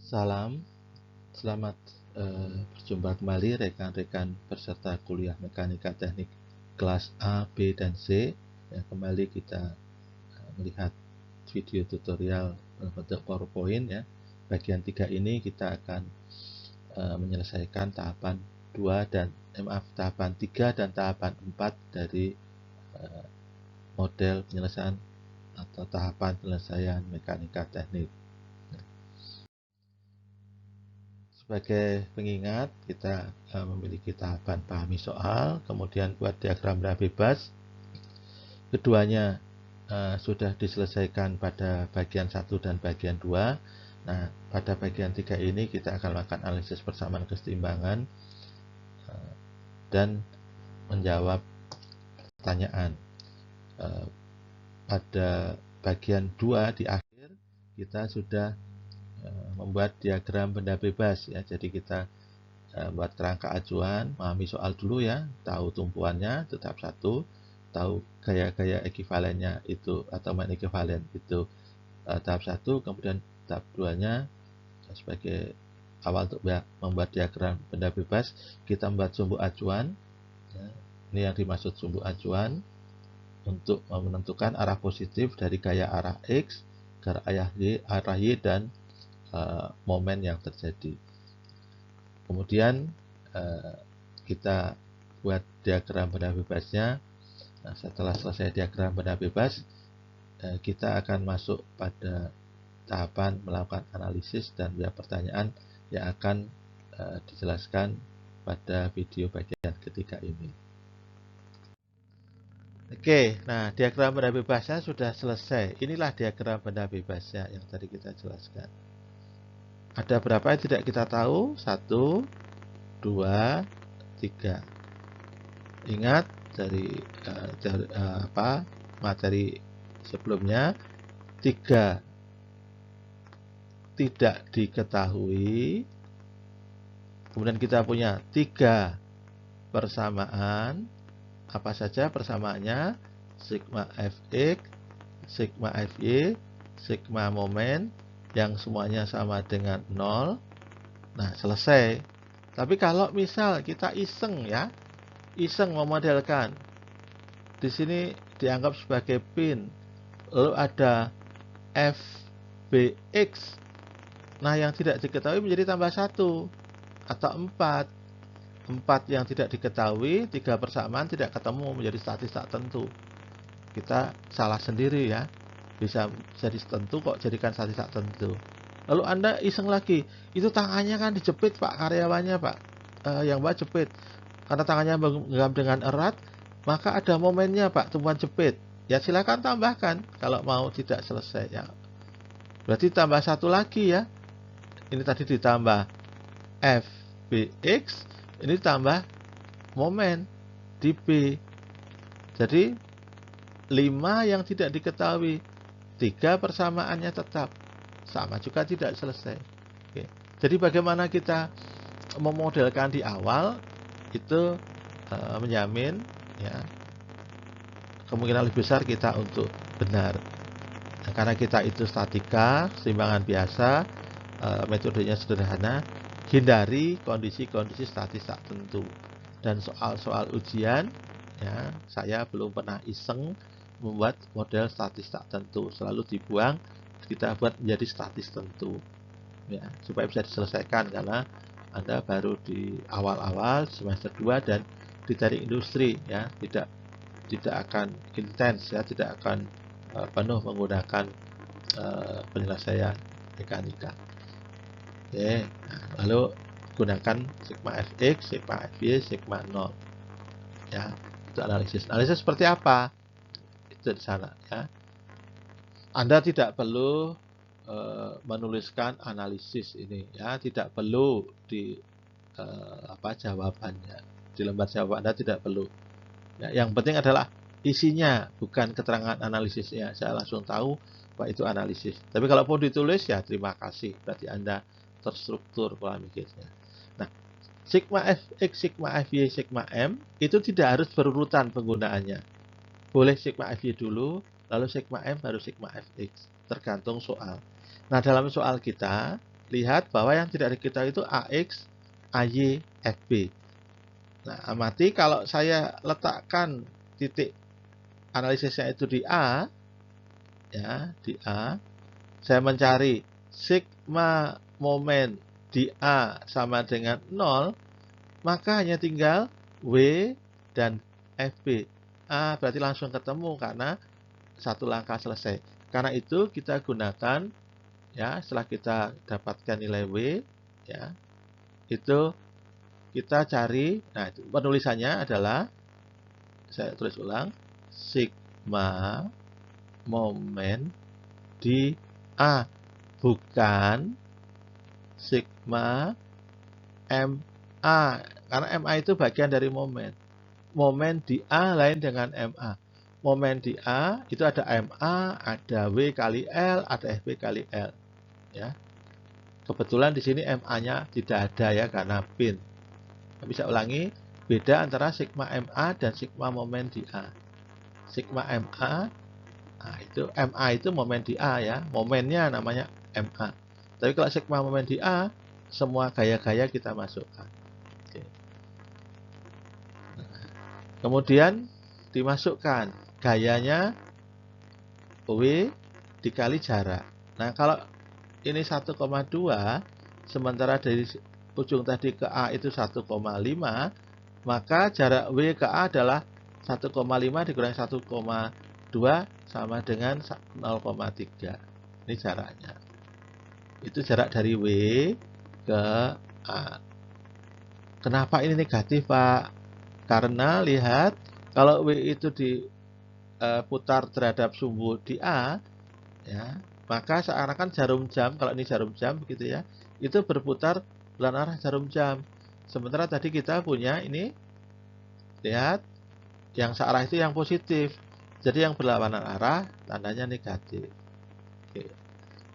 Salam, selamat berjumpa kembali rekan-rekan peserta kuliah Mekanika Teknik kelas A, B, dan C. Ya, kembali kita melihat video tutorial berbentuk PowerPoint ya. Bagian 3 ini kita akan menyelesaikan tahapan 2 dan tahapan 3 dan tahapan 4 dari model penyelesaian atau tahapan penyelesaian mekanika teknik. Sebagai pengingat, kita memiliki tahapan pahami soal, kemudian buat diagram benda bebas. Keduanya sudah diselesaikan pada bagian 1 dan bagian 2. Nah, pada bagian 3 ini kita akan melakukan analisis persamaan keseimbangan dan menjawab pertanyaan. Pada bagian 2 di akhir, kita sudah membuat diagram benda bebas ya. Jadi kita buat kerangka acuan, memahami soal dulu ya, tahu tumpuannya itu tahap 1, tahu gaya-gaya ekivalennya itu atau main ekivalen itu tahap 1, kemudian tahap 2-nya sebagai awal untuk membuat diagram benda bebas, kita membuat sumbu acuan ya. Ini yang dimaksud sumbu acuan untuk menentukan arah positif dari gaya arah X ke arah Y dan momen yang terjadi. Kemudian kita buat diagram benda bebasnya. Nah, setelah selesai diagram benda bebas, kita akan masuk pada tahapan melakukan analisis dan menjawab pertanyaan yang akan dijelaskan pada video bagian ketiga ini. Oke, nah diagram benda bebasnya sudah selesai. Inilah diagram benda bebasnya yang tadi kita jelaskan. Ada berapa yang tidak kita tahu? 1, 2, 3. Ingat dari materi sebelumnya, 3 tidak diketahui. Kemudian kita punya 3 persamaan. Apa saja persamaannya? Sigma Fx, sigma Fy, sigma momen yang semuanya sama dengan 0. Nah, selesai. Tapi kalau misal kita iseng ya, iseng memodelkan, di sini dianggap sebagai pin, lalu ada Fbx. Nah, yang tidak diketahui menjadi tambah 1 atau 4. 4 yang tidak diketahui, 3 persamaan tidak ketemu menjadi statis tak tentu. Kita salah sendiri ya. Bisa jadi tentu kok jadikan statis tak tentu. Lalu Anda iseng lagi, itu tangannya kan dijepit Pak, karyawannya Pak, yang Mbak jepit. Karena tangannya menggenggam dengan erat, maka ada momennya Pak, tumpuan jepit. Ya silakan tambahkan kalau mau tidak selesai ya. Berarti tambah 1 lagi ya. Ini tadi ditambah Fbx, ini tambah momen di B. Jadi 5 yang tidak diketahui, 3 persamaannya tetap. Sama juga tidak selesai. Oke. Jadi bagaimana kita memodelkan di awal itu menjamin ya kemungkinan lebih besar kita untuk benar. Nah, karena kita itu statika, keseimbangan biasa, metodenya sederhana, hindari kondisi-kondisi statis tak tentu. Dan soal-soal ujian ya, saya belum pernah iseng membuat model statis tak tentu, selalu dibuang, kita buat menjadi statis tentu ya, supaya bisa diselesaikan karena Anda baru di awal-awal semester 2 dan di teknik industri ya, tidak akan intens ya, tidak akan penuh menggunakan penyelesaian mekanika. Oke, nah, lalu gunakan sigma Fx, sigma Fy, sigma 0 ya, itu analisis. Analisis seperti apa? Itu di sana ya. Anda tidak perlu menuliskan analisis ini ya, tidak perlu di jawabannya di lembar jawab Anda, tidak perlu ya. Yang penting adalah isinya, bukan keterangan analisisnya. Saya langsung tahu bahwa itu analisis. Tapi kalau mau ditulis ya terima kasih, berarti Anda terstruktur pola mikirnya. Nah, sigma Fx, sigma Fy, sigma M itu tidak harus berurutan penggunaannya. Boleh sigma Fy dulu, lalu sigma M baru sigma Fx, tergantung soal. Nah, dalam soal kita lihat bahwa yang tidak diketahui itu AX, AY, FB. Nah, amati kalau saya letakkan titik analisisnya itu di A, ya, di A, saya mencari sigma momen di A sama dengan 0, maka hanya tinggal W dan FB. Berarti langsung ketemu karena satu langkah selesai. Karena itu kita gunakan, ya, setelah kita dapatkan nilai W, ya, itu kita cari, nah penulisannya adalah, saya tulis ulang, sigma momen di A, bukan sigma MA, karena MA itu bagian dari momen. Momen di A lain dengan MA. Momen di A itu ada MA, ada W kali L, ada FB kali L. Ya. Kebetulan di sini MA-nya tidak ada ya karena pin. Bisa ulangi, beda antara sigma MA dan sigma momen di A. Sigma MA, nah itu MA itu momen di A ya, momennya namanya MA. Tapi kalau sigma momen di A, semua gaya-gaya kita masukkan. Oke. Nah, kemudian dimasukkan gayanya W dikali jarak. Nah, kalau ini 1,2, sementara dari ujung tadi ke A itu 1,5, maka jarak W ke A adalah 1,5 dikurangi 1,2 sama dengan 0,3. Ini jaraknya. Itu jarak dari W ke A. Kenapa ini negatif, Pak? Karena lihat, kalau W itu diputar terhadap sumbu di A, ya, maka seakan-akan jarum jam, kalau ini jarum jam begitu ya, itu berputar dalam arah jarum jam. Sementara tadi kita punya ini, lihat, yang searah itu yang positif. Jadi yang berlawanan arah tandanya negatif. Oke.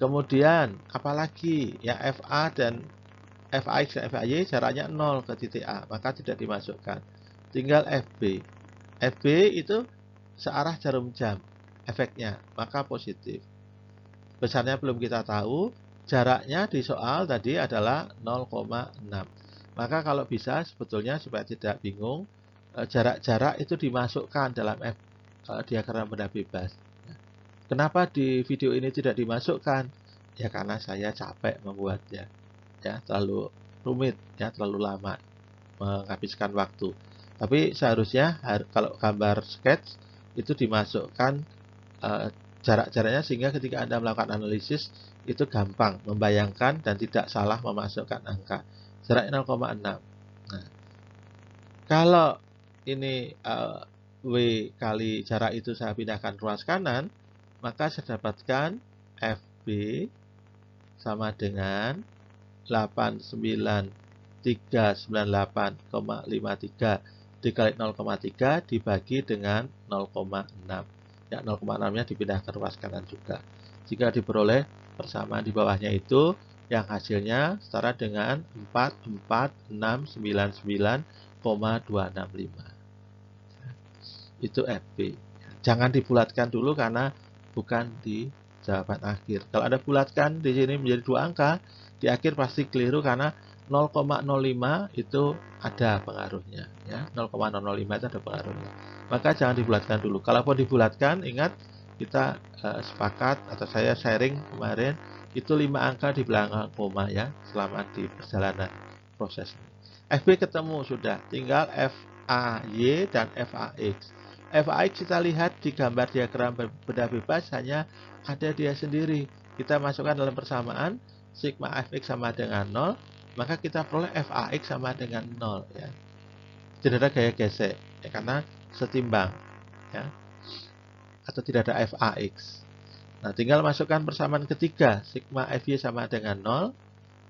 Kemudian apalagi ya, FA dan FAX dan FAY jaraknya 0 ke titik A, maka tidak dimasukkan. Tinggal FB. FB itu searah jarum jam efeknya, maka positif. Besarnya belum kita tahu, jaraknya di soal tadi adalah 0,6. Maka kalau bisa sebetulnya supaya tidak bingung, jarak-jarak itu dimasukkan dalam diagram benda bebas. Kenapa di video ini tidak dimasukkan? Ya karena saya capek membuatnya. Ya, terlalu rumit, ya, terlalu lama, menghabiskan waktu. Tapi seharusnya kalau gambar sketch itu dimasukkan jarak-jaraknya sehingga ketika Anda melakukan analisis itu gampang membayangkan dan tidak salah memasukkan angka. Jarak 0,6. Nah, kalau ini W kali jarak itu saya pindahkan ruas kanan, maka saya dapatkan FB sama dengan 89398,53 dikali 0,3 dibagi dengan 0,6. Ya, 0,6-nya dipindah ke ruas kanan juga. Jika diperoleh persamaan di bawahnya itu, yang hasilnya setara dengan 44699,265. Itu FB. Jangan dibulatkan dulu karena bukan di jawaban akhir. Kalau Anda bulatkan di sini menjadi 2 angka, di akhir pasti keliru karena 0,05 itu ada pengaruhnya, ya. 0,005 itu ada pengaruhnya. Maka jangan dibulatkan dulu. Kalaupun dibulatkan, ingat kita sepakat atau saya sharing kemarin itu 5 angka di belakang koma ya selama di perjalanan proses ini. FB ketemu sudah, tinggal FAY dan FAX. FAX kita lihat di gambar diagram benda bebas hanya ada dia sendiri. Kita masukkan dalam persamaan sigma fx sama dengan 0, maka kita peroleh FAX sama dengan 0 ya. Tidak ada gaya gesek ya, karena setimbang ya. Atau tidak ada FAX. Nah, tinggal masukkan persamaan ketiga, sigma FY sama dengan 0.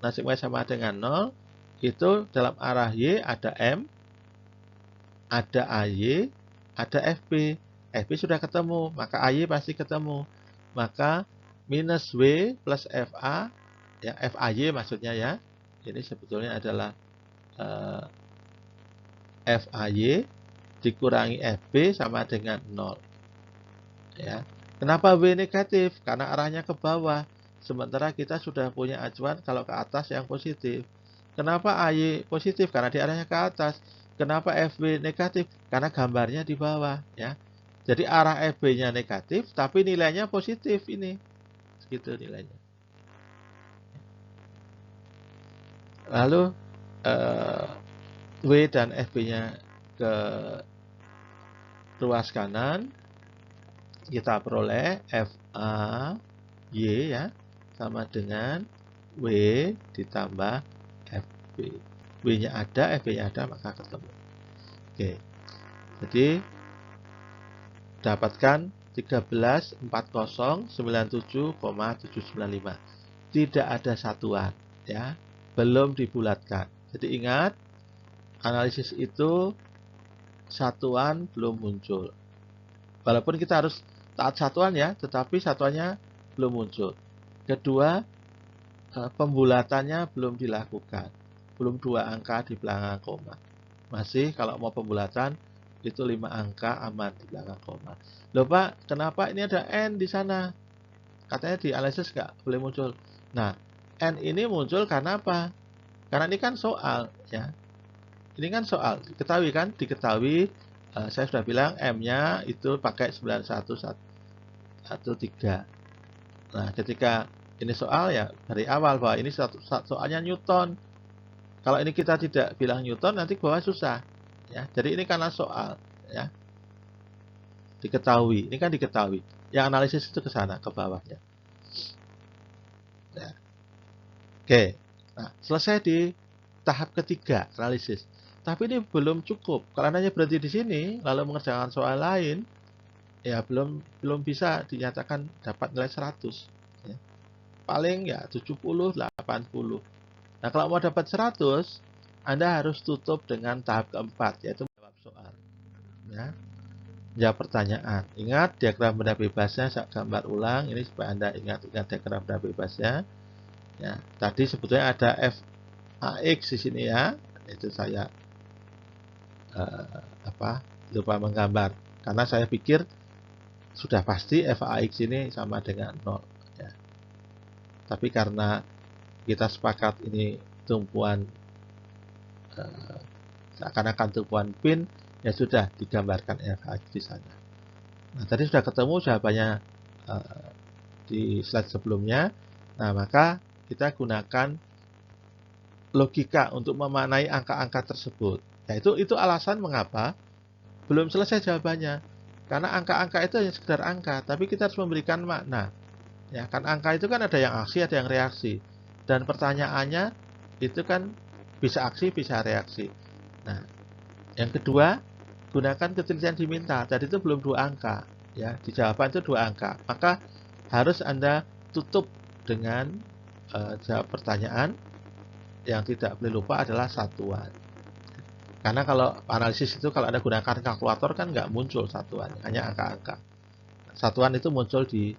Nah, sigma sama dengan 0 itu dalam arah Y ada M, ada AY, ada FB. FB sudah ketemu, maka AY pasti ketemu. Maka minus W plus FA, ya, FAY maksudnya ya. Ini sebetulnya adalah FAY dikurangi FB sama dengan 0. Ya. Kenapa W negatif? Karena arahnya ke bawah. sementara kita sudah punya acuan kalau ke atas yang positif. Kenapa AY positif? Karena di arahnya ke atas. Kenapa FB negatif? Karena gambarnya di bawah, ya. Jadi arah FB-nya negatif, tapi nilainya positif ini. Segitu nilainya. Lalu W dan FB-nya ke ruas kanan, kita peroleh FA Y ya sama dengan W ditambah FB. W-nya ada, FB-nya ada, maka ketemu. Oke. Jadi dapatkan 134097,795. Tidak ada satuan, ya. Belum dibulatkan. Jadi ingat, analisis itu satuan belum muncul. Walaupun kita harus taat satuan ya, tetapi satuannya belum muncul. Kedua, pembulatannya belum dilakukan. Belum 2 angka di belakang koma. Masih kalau mau pembulatan itu 5 angka aman di belakang koma. Loh Pak, kenapa ini ada N di sana? Katanya di analisis nggak boleh muncul. Nah, N ini muncul karena apa? Karena ini kan soal, ya. Ini kan soal, diketahui kan? Diketahui, saya sudah bilang M-nya itu pakai 9113. Nah, ketika ini soal ya dari awal bahwa ini soalnya Newton. Kalau ini kita tidak bilang Newton, nanti bawah susah. Ya, jadi ini karena soal, ya. Diketahui, ini kan diketahui. Yang analisis itu ke sana, ke bawahnya. Ya. Oke, nah selesai di tahap ketiga analisis. Tapi ini belum cukup. Kalau hanya berhenti di sini, lalu mengerjakan soal lain, ya belum bisa dinyatakan dapat nilai 100. Ya. Paling ya 70, 80. Nah kalau mau dapat 100, Anda harus tutup dengan tahap keempat, yaitu menjawab soal. Ya. Jawab pertanyaan. Ingat diagram benda bebasnya, saya gambar ulang ini supaya Anda ingat diagram benda bebasnya. Ya, tadi sebetulnya ada FAX di sini ya. Itu saya lupa menggambar karena saya pikir sudah pasti FAX ini sama dengan 0 ya. Tapi karena kita sepakat ini tumpuan seakan-akan tumpuan pin, ya sudah digambarkan FAX di sana. Nah, tadi sudah ketemu jawabannya di slide sebelumnya. Nah, maka kita gunakan logika untuk memaknai angka-angka tersebut. Ya, itu alasan mengapa belum selesai jawabannya. Karena angka-angka itu hanya sekedar angka, tapi kita harus memberikan makna. Ya, kan angka itu kan ada yang aksi, ada yang reaksi. Dan pertanyaannya itu kan bisa aksi, bisa reaksi. Nah, yang kedua, gunakan ketelitian diminta. Tadi itu belum 2 angka, ya. Di jawaban itu 2 angka. Maka harus Anda tutup dengan jawab pertanyaan. Yang tidak boleh lupa adalah satuan. Karena kalau analisis itu kalau Anda gunakan kalkulator kan nggak muncul satuan, hanya angka-angka. Satuan itu muncul di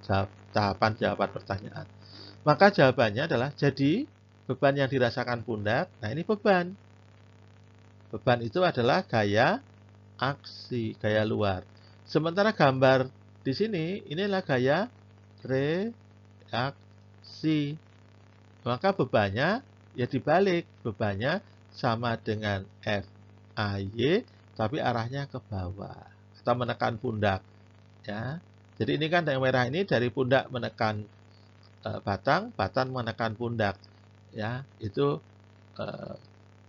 tahapan jawaban pertanyaan. Maka jawabannya adalah jadi beban yang dirasakan pundak. Nah ini beban. Beban itu adalah gaya aksi, gaya luar. Sementara gambar di sini inilah gaya reaksi. Maka bebannya ya dibalik. Bebannya sama dengan FAY tapi arahnya ke bawah atau menekan pundak ya. Jadi ini kan yang merah ini dari pundak menekan batang menekan pundak ya. Itu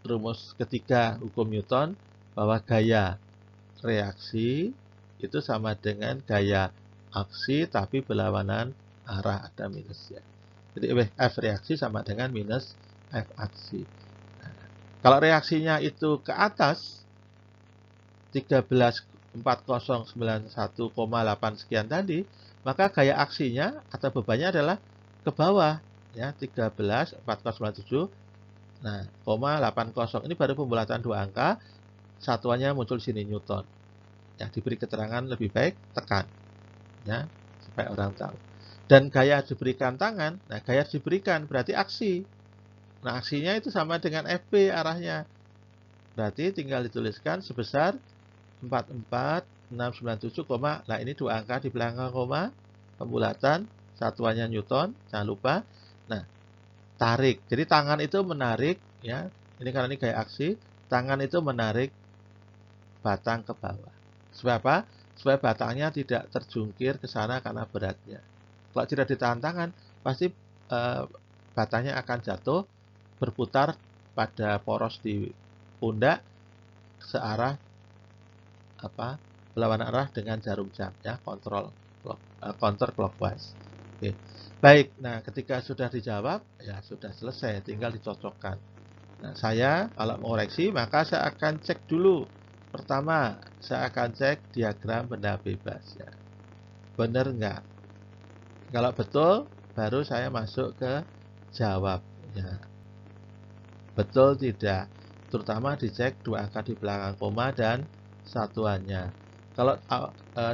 rumus ketiga hukum Newton bahwa gaya reaksi itu sama dengan gaya aksi tapi berlawanan arah, ada minusnya. Jadi F reaksi sama dengan minus F aksi. Kalau reaksinya itu ke atas 134091,8 sekian tadi, maka gaya aksinya atau bebannya adalah ke bawah ya 134097 nah 80 ini baru pembulatan 2 angka, satuannya muncul di sini Newton. Ya, diberi keterangan lebih baik tekan ya supaya orang tahu. Dan gaya diberikan tangan, nah gaya diberikan berarti aksi. Nah, aksinya itu sama dengan FB arahnya. Berarti tinggal dituliskan sebesar 44697, nah ini 2 angka di belakang koma, pembulatan satuannya Newton, jangan lupa. Nah, tarik. Jadi tangan itu menarik, ya. Ini karena ini gaya aksi, tangan itu menarik batang ke bawah. Supaya apa? Supaya batangnya tidak terjungkir ke sana karena beratnya. Kalau tidak ditahan tangan, pasti batangnya akan jatuh, berputar pada poros di pundak searah berlawanan arah dengan jarum jam, ya, counter clockwise. Oke. Baik, nah ketika sudah dijawab, ya sudah selesai, tinggal dicocokkan. Nah, saya kalau mengoreksi, maka saya akan cek dulu. Pertama, saya akan cek diagram benda bebas, ya. Benar nggak? Kalau betul, baru saya masuk ke jawabnya. Betul tidak? Terutama dicek dua angka di belakang koma dan satuannya. Kalau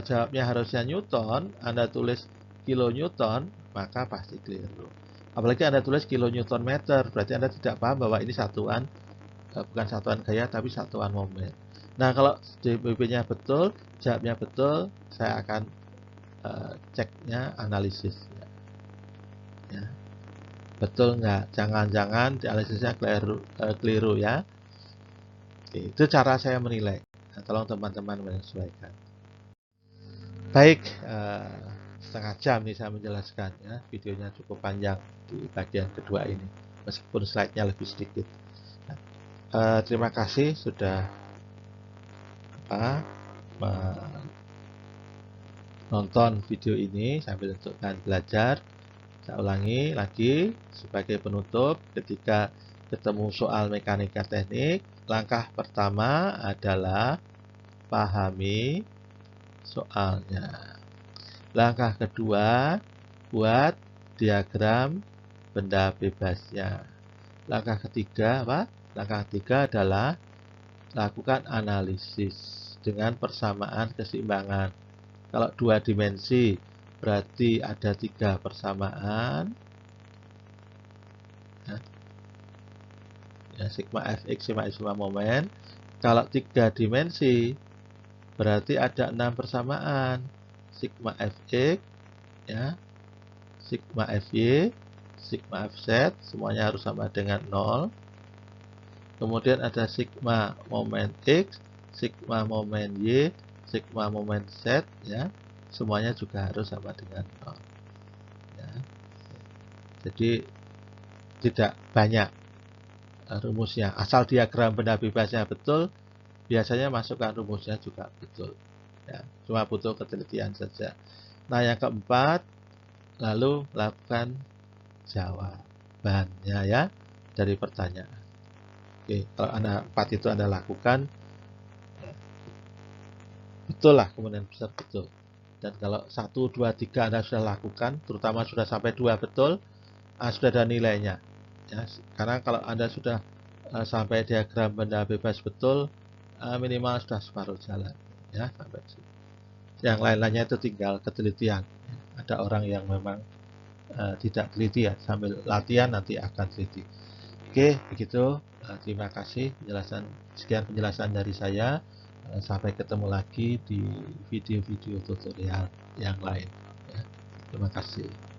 jawabnya harusnya Newton, Anda tulis kilonewton, maka pasti keliru. Apalagi Anda tulis kilonewton meter, berarti Anda tidak paham bahwa ini satuan, bukan satuan gaya, tapi satuan momen. Nah, kalau DBB-nya betul, jawabnya betul, saya akan ceknya analisis. Ya. Betul nggak? Jangan-jangan analisisnya keliru, ya. Oke, itu cara saya menilai. Nah, tolong teman-teman menyesuaikan. Baik, setengah jam nih saya menjelaskan, ya. Videonya cukup panjang di bagian kedua ini, meskipun slide-nya lebih sedikit. Nah, terima kasih sudah menonton video ini sambil dan belajar. Saya ulangi lagi sebagai penutup, ketika ketemu soal mekanika teknik, langkah pertama adalah pahami soalnya. Langkah kedua, buat diagram benda bebasnya. Langkah ketiga apa? Langkah ketiga adalah lakukan analisis dengan persamaan keseimbangan. Kalau 2 dimensi berarti ada 3 persamaan. Ya, sigma fx, sigma y, sigma momen. Kalau 3 dimensi berarti ada 6 persamaan. Sigma fx, ya, sigma fy, sigma fz, semuanya harus sama dengan 0. Kemudian ada sigma momen x, sigma momen y, sigma momen z, ya, semuanya juga harus sama dengan 0. Ya. Jadi tidak banyak rumusnya. Asal diagram benda bebasnya betul, biasanya masukkan rumusnya juga betul. Ya, cuma butuh ketelitian saja. Nah, yang keempat, lalu lakukan jawabannya, ya, dari pertanyaan. Oke, kalau Anda 4 itu Anda lakukan, betul lah, kemudian besar betul. Dan kalau 1, 2, 3 Anda sudah lakukan, terutama sudah sampai 2 betul, sudah ada nilainya. Ya, karena kalau Anda sudah sampai diagram benda bebas betul, minimal sudah separuh jalan, ya, sampai situ. Yang lain-lainnya itu tinggal ketelitian. Ada orang yang memang tidak teliti, ya, sambil latihan nanti akan teliti. Oke, begitu. Terima kasih sekian penjelasan dari saya. Sampai ketemu lagi di video-video tutorial yang lain. Ya. Terima kasih.